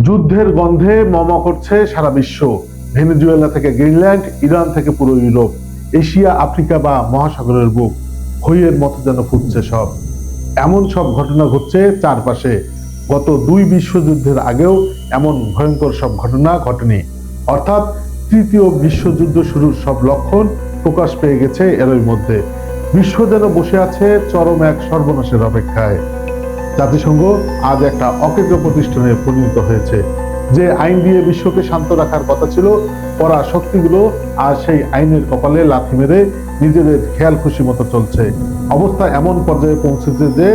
যুদ্ধের গন্ধে মম করছে সারা বিশ্ব। ভেনেজুয়েলা থেকে গ্রিনল্যান্ড, ইরান থেকে পুরো ইউরোপ, এশিয়া, আফ্রিকা বা মহাসাগরের বুক, খইয়ের মতো যেন ফুটছে সব। এমন সব ঘটনা ঘটছে চারপাশে। গত দুই বিশ্বযুদ্ধের আগেও এমন ভয়ঙ্কর সব ঘটনা ঘটেনি। অর্থাৎ তৃতীয় বিশ্বযুদ্ধ শুরুর সব লক্ষণ প্রকাশ পেয়ে গেছে এরই মধ্যে। বিশ্ব যেন বসে আছে চরম এক সর্বনাশের অপেক্ষায়। জাতিসংঘ আজ একটা অকেন্দ্র প্রতিষ্ঠানে পরিণত হয়েছে। যে আইন দিয়ে বিশ্বকে শান্ত রাখার কথা ছিল, পরা শক্তিগুলো আজ সেই আইনের কপালে লাথি মেরে নিজেদের খেয়াল খুশি মতো চলছে। অবস্থা এমন পর্যায়ে পৌঁছেছে যে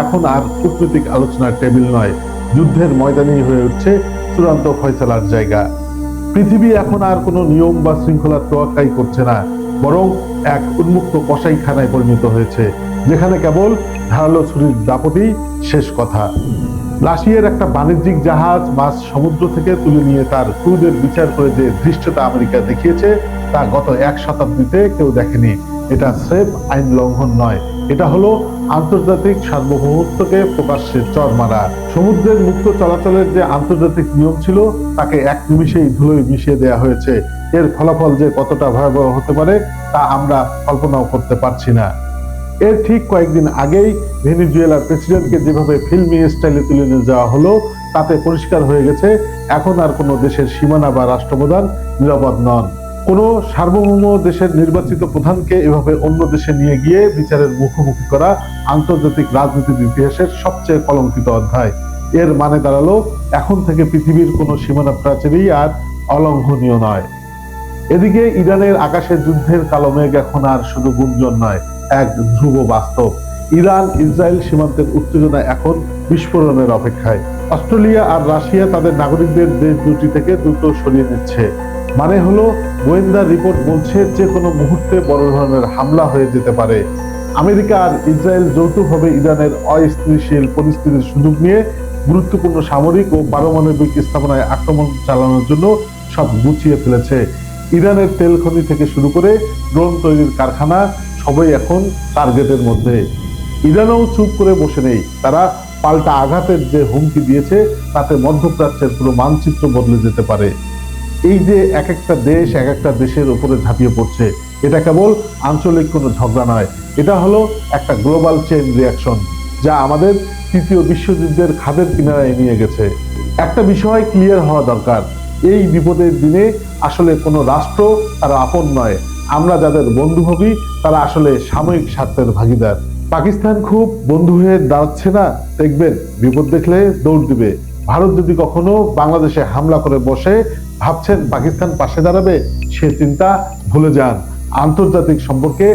এখন আর কূটনৈতিক আলোচনার টেবিল নয়, যুদ্ধের ময়দানেই হয়ে উঠছে চূড়ান্ত ফয়সালার জায়গা। পৃথিবী এখন আর কোনো নিয়ম বা শৃঙ্খলার তোয়াক্কাই করছে না, বরং এক উন্মুক্ত কসাইখানায় পরিণত হয়েছে, যেখানে কেবল ধারালো ছুরির দাপটেই শেষ কথা। রাশিয়ার একটা বাণিজ্যিক জাহাজ মাছ সমুদ্র থেকে তুলে নিয়ে তার ক্রুদের বিচার করে যে ধৃষ্টতা আমেরিকা দেখিয়েছে, তা গত এক শতাব্দীতে কেউ দেখেনি। এটা স্রেফ আইন লঙ্ঘন নয়, এটা হলো আন্তর্জাতিক সার্বভৌমত্বকে প্রকাশ্যে চড় মারা। সমুদ্রের মুক্ত চলাচলের যে আন্তর্জাতিক নিয়ম ছিল, তাকে এক নিমিষেই ধুলোয় মিশিয়ে দেওয়া হয়েছে। এর ফলাফল যে কতটা ভয়াবহ হতে পারে তা আমরা কল্পনাও করতে পারছি না। এর ঠিক কয়েকদিন আগেই ভেনেজুয়েলার প্রেসিডেন্টকে যেভাবে ফিল্মি স্টাইলে তুলে নিয়ে যাওয়া হলো, তাতে পরিষ্কার হয়ে গেছে এখন আর কোনো দেশের সীমানা বা রাষ্ট্রপ্রধান নিরাপদ নন। কোনো সার্বভৌম দেশের নির্বাচিত প্রধানকে এভাবে অন্য দেশে নিয়ে গিয়ে বিচারের মুখোমুখি করা আন্তর্জাতিক রাজনীতির ইতিহাসের সবচেয়ে কলঙ্কিত অধ্যায়। এর মানে দাঁড়ালো, এখন থেকে পৃথিবীর কোনো সীমানা প্রাচীরই আর অলঙ্ঘনীয় নয়। এদিকে ইরানের আকাশে যুদ্ধের কালো মেঘ এখন আর শুধু গুঞ্জন নয়, এক ধ্রুব বাস্তব। ইরান ইসরায়েল সীমান্তের উত্তেজনা এখন বিস্ফোরণের অপেক্ষায়। অস্ট্রেলিয়া আর রাশিয়া তাদের নাগরিকদের দেশ দুটি থেকে দ্রুত সরিয়ে নিচ্ছে। মানে হলো, গোয়েন্দা রিপোর্ট বলছে যে কোনো মুহূর্তে বড় ধরনের হামলা হয়ে যেতে পারে। আমেরিকা আর ইসরায়েল যৌথভাবে ইরানের অস্থিতিশীল পরিস্থিতির সুযোগ নিয়ে গুরুত্বপূর্ণ সামরিক ও পারমাণবিক স্থাপনায় আক্রমণ চালানোর জন্য সব গুছিয়ে ফেলেছে। ইরানের তেল খনি থেকে শুরু করে ড্রোন তৈরির কারখানা সবই এখন টার্গেটের মধ্যে। ইরানও চুপ করে বসে নেই, তারা পাল্টা আঘাতের যে হুমকি দিয়েছে, তাতে মধ্যপ্রাচ্যের পুরো মানচিত্র বদলে যেতে পারে। এই যে এক একটা দেশ এক একটা দেশের উপরে ঝাঁপিয়ে পড়ছে, এটা কেবল আঞ্চলিক কোনো ঝগড়া নয়, এটা হলো একটা গ্লোবাল চেইন রিয়াকশন, যা আমাদের তৃতীয় বিশ্বযুদ্ধের খাদের কিনারায় নিয়ে গেছে। একটা বিষয় ক্লিয়ার হওয়া দরকার, এই বিপদের দিনে আসলে কোনো রাষ্ট্র তার আপন নয়। আমরা যাদের বন্ধু হবি তারা আসলে সাময়িক স্বার্থের ভাগিদার। পাকিস্তান খুব বন্ধু হয়ে দাঁড়াচ্ছে না, দেখবেন বিপদ দেখলে দৌড় দিবে। ভারত যদি কখনো বাংলাদেশে হামলা করে বসে, ভাবছেন পাকিস্তান পাশে দাঁড়াবে? সে চিন্তা ভুলে যান। আন্তর্জাতিক সম্পর্কে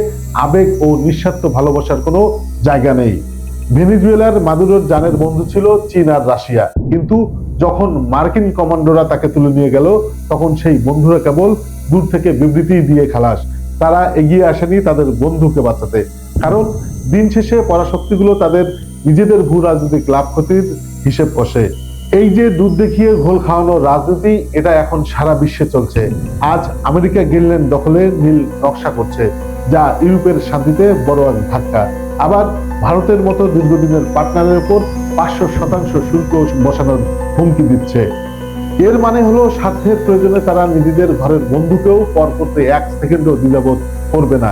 আবেগ ও নিঃস্বার্থ ভালোবাসার কোনো জায়গা নেই। ভেনেজুয়েলার মাদুরোর জানের বন্ধু ছিল চীন আর রাশিয়া, কিন্তু যখন মার্কিন কমান্ডোরা তাকে তুলে নিয়ে গেল, তখন সেই বন্ধুরা কেবল দূর থেকে বিবৃতি দিয়ে খালাস। তারা এগিয়ে আসেনি তাদের বন্ধুকে বাঁচাতে, কারণ দিন শেষে পরাশক্তিগুলো তাদের নিজেদের ভূ রাজনৈতিক লাভ ক্ষতির হিসেব কষে। এই যে দুধ দেখিয়ে ঘোল খাওয়ানোর রাজনীতি, এটা এখন সারা বিশ্বে চলছে। আজ আমেরিকা গ্রিনল্যান্ড দখলে নীল নকশা করছে, যা ইউরোপের শান্তিতে বড় এক ধাক্কা। আবার ভারতের মতো দীর্ঘদিনের পার্টনারের উপর 500% শুল্ক বসানোর হুমকি দিচ্ছে। এর মানে হলো, স্বার্থের প্রয়োজনে তারা নিজেদের ঘরের বন্ধুকেও পর করতে এক সেকেন্ডও দ্বিধাবোধ করবে না।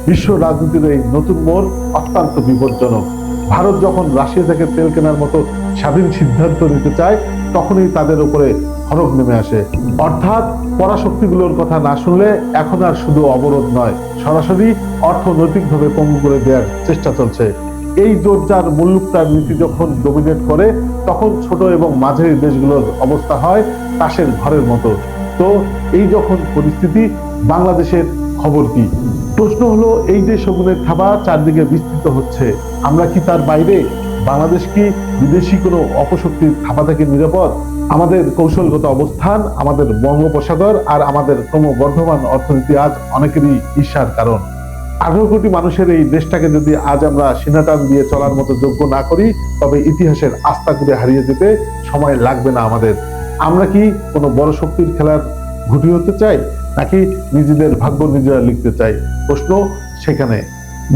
বিশ্ব রাজনীতির এই নতুন মোড় অত্যন্ত বিপজ্জনক। ভারত যখন রাশিয়া থেকে তেল কেনার মতো স্বাধীন সিদ্ধান্ত নিতে চায়, তখনই তাদের উপরে হরক নেমে আসে। অর্থাৎ পরাশক্তিগুলোর কথা না শুনলে এখন আর শুধু অবরোধ নয়, সরাসরি অর্থনৈতিকভাবে পঙ্গু করে দেওয়ার চেষ্টা চলছে। এই জোরজার মুল্লুকতার নীতি যখন ডমিনেট করে, তখন ছোট এবং মাঝারি দেশগুলোর অবস্থা হয় তাসের ঘরের মতো। তো এই যখন পরিস্থিতি, বাংলাদেশের খবর কি? প্রশ্ন হলো, এই যে শগুনের থাবা চারদিকে বিস্তৃত হচ্ছে, আমরা কি তার বাইরে? বাংলাদেশ কি বিদেশি কোনো অপশক্তির থাবা থেকে নিরাপদ? আমাদের কৌশলগত অবস্থান, আমাদের বঙ্গোপসাগর আর আমাদের ক্রমবর্ধমান অর্থনীতি আজ অনেকেরই ঈর্ষার কারণ। 18 কোটি মানুষের এই দেশটাকে যদি আজ আমরা সিনাটান দিয়ে চলার মতো যোগ্য না করি, তবে ইতিহাসের আস্থা করে হারিয়ে যেতে সময় লাগবে না আমাদের। আমরা কি কোনো বড় শক্তির খেলার ঘুঁটি হতে চাই, নাকি নিজেদের ভাগ্য নিজেরা লিখতে চাই? প্রশ্ন সেখানে।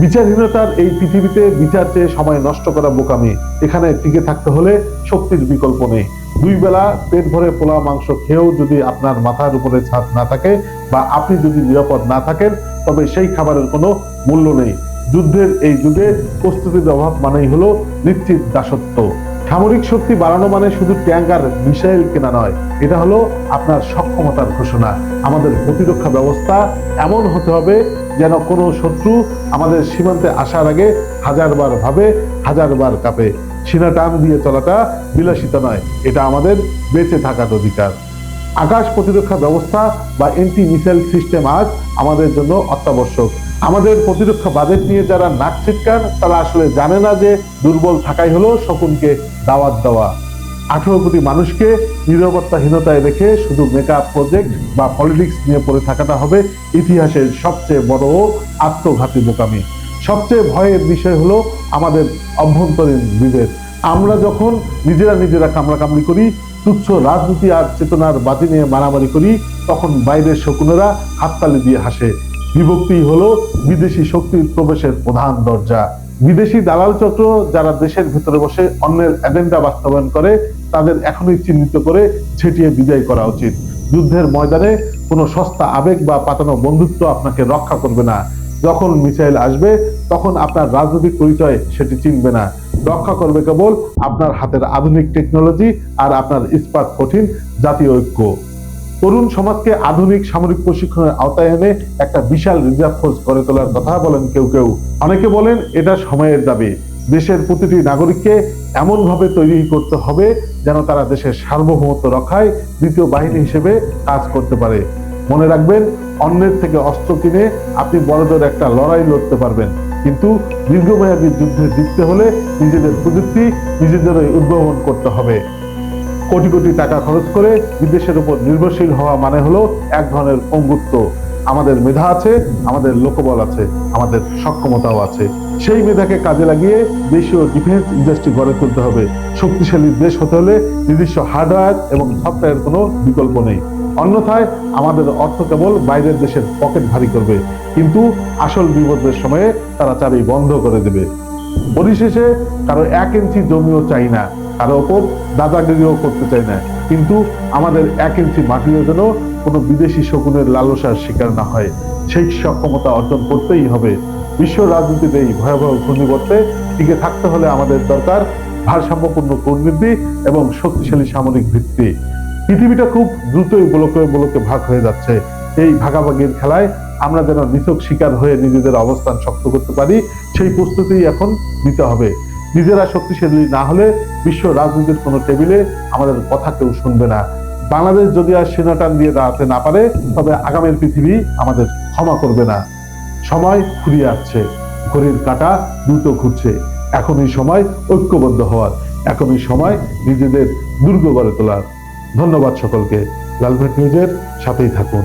বিচারহীনতার এই পৃথিবীতে বিচার চেয়ে সময় নষ্ট করা বোকামি। এখানে টিকে থাকতে হলে শক্তির বিকল্প নেই। দুই বেলা পেট ভরে পোলাও মাংস খেয়েও যদি আপনার মাথার উপরে ছাদ না থাকে বা আপনি যদি নিরাপদ না থাকেন, তবে সেই খাবারের কোনো মূল্য নেই। যুদ্ধের এই যুগে প্রস্তুতির অভাব মানেই হলো নিশ্চিত দাসত্ব। সামরিক শক্তি বাড়ানো মানে শুধু ট্যাঙ্ক আর মিসাইল কেনা নয়, এটা হলো আপনার সক্ষমতার ঘোষণা। আমাদের প্রতিরক্ষা ব্যবস্থা এমন হতে হবে যেন কোনো শত্রু আমাদের সীমান্তে আসার আগে হাজারবার ভাবে, হাজারবার কাঁপে। সিনা টান দিয়ে চলাটা বিলাসিতা নয়, এটা আমাদের বেঁচে থাকার অধিকার। আকাশ প্রতিরক্ষা ব্যবস্থা বা এন্টি মিসাইল সিস্টেম আজ আমাদের জন্য অত্যাবশ্যক। আমাদের প্রতিরক্ষা বাজেট নিয়ে যারা নাক ছিটকান, তারা আসলে জানে না যে দুর্বল থাকাই হলো শকুনকে দাওয়াত দেওয়া। 18 কোটি মানুষকে নিরাপত্তাহীনতায় রেখে শুধু মেকআপ প্রজেক্ট বা পলিটিক্স নিয়ে পড়ে থাকাটা হবে ইতিহাসের সবচেয়ে বড় আত্মঘাতী বোকামি। সবচেয়ে ভয়ের বিষয় হলো আমাদের অভ্যন্তরীণ বিভেদ। আমরা যখন নিজেরা কামড়াকামড়ি করি, তুচ্ছ রাজনীতি আর চেতনার বাজি নিয়ে মারামারি করি, তখন বাইরের শকুনেরা হাততালি দিয়ে হাসে। বিভক্তি হলো বিদেশি শক্তির প্রবেশের প্রধান দরজা। বিদেশি দালাল চক্র যারা দেশের ভিতরে বসে অন্যের এজেন্ডা বাস্তবায়ন করে, তাদের এখনই চিহ্নিত করে ছেটিয়ে বিদায় করা উচিত। যুদ্ধের ময়দানে কোনো সস্তা আবেগ বা পাতানো বন্ধুত্ব আপনাকে রক্ষা করবে না। যখন মিসাইল আসবে, তখন আপনার রাজনৈতিক পরিচয় সেটি চিনবে না। রক্ষা করবে কেবল আপনার হাতের আধুনিক টেকনোলজি আর আপনার ইস্পাত কঠিন জাতীয় ঐক্য। তরুণ সমাজকে আধুনিক সামরিক প্রশিক্ষণের আওতায় এনে একটা বিশাল রিজার্ভ ফোর্স গড়ে তোলার কথা বলেন কেউ। অনেকে বলেন এটা সময়ের দাবি। দেশের প্রতিটি নাগরিককে এমনভাবে তৈরি করতে হবে যেন তারা দেশের সার্বভৌমত্ব রক্ষায় দ্বিতীয় বাহিনী হিসেবে কাজ করতে পারে। মনে রাখবেন, অন্যের থেকে অস্ত্র কিনে আপনি বড়দের একটা লড়াই লড়তে পারবেন, কিন্তু দীর্ঘমেয়াদী যুদ্ধে জিততে হলে নিজেদের প্রযুক্তি নিজেদেরই উদ্ভাবন করতে হবে। কোটি কোটি টাকা খরচ করে বিদেশের উপর নির্ভরশীল হওয়া মানে হলো এক ধরনের পঙ্গুত্ব। আমাদের মেধা আছে, আমাদের লোকবল আছে, আমাদের সক্ষমতাও আছে। সেই মেধাকে কাজে লাগিয়ে দেশীয় ডিফেন্স ইন্ডাস্ট্রি গড়ে তুলতে হবে। শক্তিশালী দেশ হতে হলে নিজস্ব হার্ডওয়্যার এবং সফটওয়্যার কোনো বিকল্প নেই। অন্যথায় আমাদের অর্থ কেবল বাইরের দেশের পকেট ভারী করবে, কিন্তু আসল বিপদের সময়ে তারা চাবি বন্ধ করে দেবে। পরিশেষে কারো 1 ইঞ্চি জমিও চাই না, কারো ওপর দাদাগিরিও করতে চাই না, কিন্তু আমাদের 1 ইঞ্চি মাটিও যেন কোনো বিদেশি শকুনের লালসার শিকার না হয়। সেই সক্ষমতা অর্জন করতেই হবে। বিশ্ব রাজনীতিতে এই ভয়াবহ ঘূর্ণিবর্তে টিকে থাকতে হলে আমাদের দরকার ভারসাম্যপূর্ণ কূটনীতি এবং শক্তিশালী সামরিক ভিত্তি। পৃথিবীটা খুব দ্রুতই ব্লকে ভাগ হয়ে যাচ্ছে। এই ভাগাভাগির খেলায় আমরা যেন নিছক শিকার হয়ে নিজেদের অবস্থান শক্ত করতে পারি, সেই প্রস্তুতি এখন নিতে হবে। নিজেরা শক্তিশালী না হলে বিশ্ব রাজনীতির কোনো টেবিলে আমাদের কথা কেউ শুনবে না। বাংলাদেশ যদি আর সেনা টান দিয়ে দাঁড়াতে না পারে, তবে আগামীর পৃথিবী আমাদের ক্ষমা করবে না। সময় ফুরিয়ে আসছে, ঘড়ির কাঁটা দ্রুত ঘুরছে। এখনই সময় ঐক্যবদ্ধ হওয়ার, এখনই সময় নিজেদের দুর্গ গড়ে তোলার। ধন্যবাদ সকলকে। লালভাট নিউজের সাথেই থাকুন।